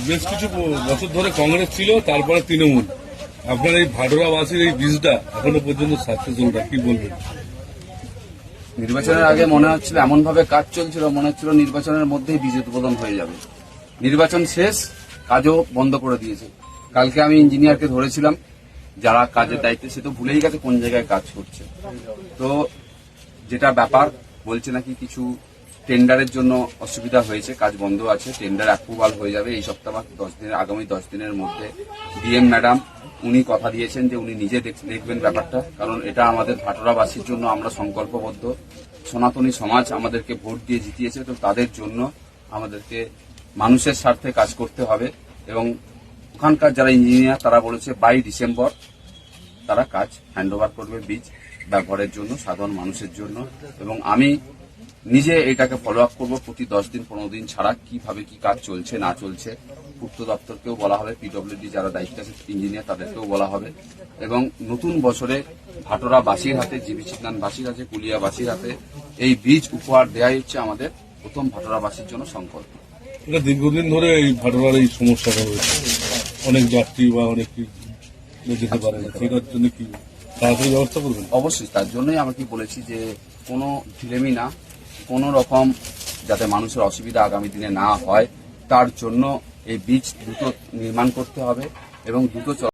বেশ কিছু বছর ধরে কংগ্রেস ছিল, তারপরে তৃণমূল। আপনার এই ভাডোরাবাসীর এই বীজটা এখনো পর্যন্ত সাকসেসফুল, কি বলবেন? নির্বাচনের আগে মনে হচ্ছিল, এমন ভাবে কাজ চলছিল, মনে হচ্ছিল নির্বাচনের মধ্যেই বীজ উদ্বোধন হয়ে যাবে। নির্বাচন শেষ, কাজও বন্ধ করে দিয়েছে। কালকে আমি ইঞ্জিনিয়ারকে ধরেছিলাম, যারা কাজের দায়িত্বে, সে তো ভুলেই গেছে কোন জায়গায় কাজ করছে। তো যেটা ব্যাপার বলছে নাকি কিছু টেন্ডারের জন্য অসুবিধা হয়েছে, কাজ বন্ধ আছে, টেন্ডার অ্যাপ্রুভাল হয়ে যাবে এই সপ্তাহ বা 10 দিনের, আগামী 10 দিনের মধ্যে। ডিএম ম্যাডাম উনি কথা দিয়েছেন যে উনি নিজে দেখবেন ব্যাপারটা, কারণ এটা আমাদের ভাটোরাবাসীর জন্য আমরা সংকল্পবদ্ধ। সনাতনী সমাজ আমাদেরকে ভোট দিয়ে জিতিয়েছে, তো তাদের জন্য আমাদেরকে মানুষের স্বার্থে কাজ করতে হবে। এবং ওখানকার যারা ইঞ্জিনিয়ার তারা বলেছে 22 ডিসেম্বর তারা কাজ হ্যান্ডওভার করবে বীজ ব্যবহারের জন্য, সাধারণ মানুষের জন্য। এবং আমি নিজে এটাকে ফলো আপ করবো প্রতি 10 দিন 15 দিন ছাড়া, কিভাবে কি কাজ চলছে না চলছে। পূর্ত দপ্তরকেও বলা হবে, পিডব্লিউডি যারা দায়িত্বে আছে ইঞ্জিনিয়ার তাদেরকেও বলা হবে। এবং নতুন বছরে ভাটোরাবাসীর হাতে, জীবিচিত্রানবাসীর হাতে, কুলিয়াবাসীর হাতে এই বীজ উপহার দেওয়াই হচ্ছে আমাদের প্রথম ভাটোরাবাসীর জন্য সংকল্প। এটা দীর্ঘদিন ধরে এই ভাটোরার এই সমস্যাটা রয়েছে, অনেক যাত্রী বা অনেক যেতে পারে না, সেটার জন্য কি তাড়াতাড়ি ব্যবস্থা করবেন? অবশ্যই, তার জন্যই আমি কি বলেছি যে কোনো ঢিলেমি না, কোনো রকম যাতে মানুষের অসুবিধা আগামী দিনে না হয়, তার জন্য এই বীজ দ্রুত নির্মাণ করতে হবে এবং দ্রুত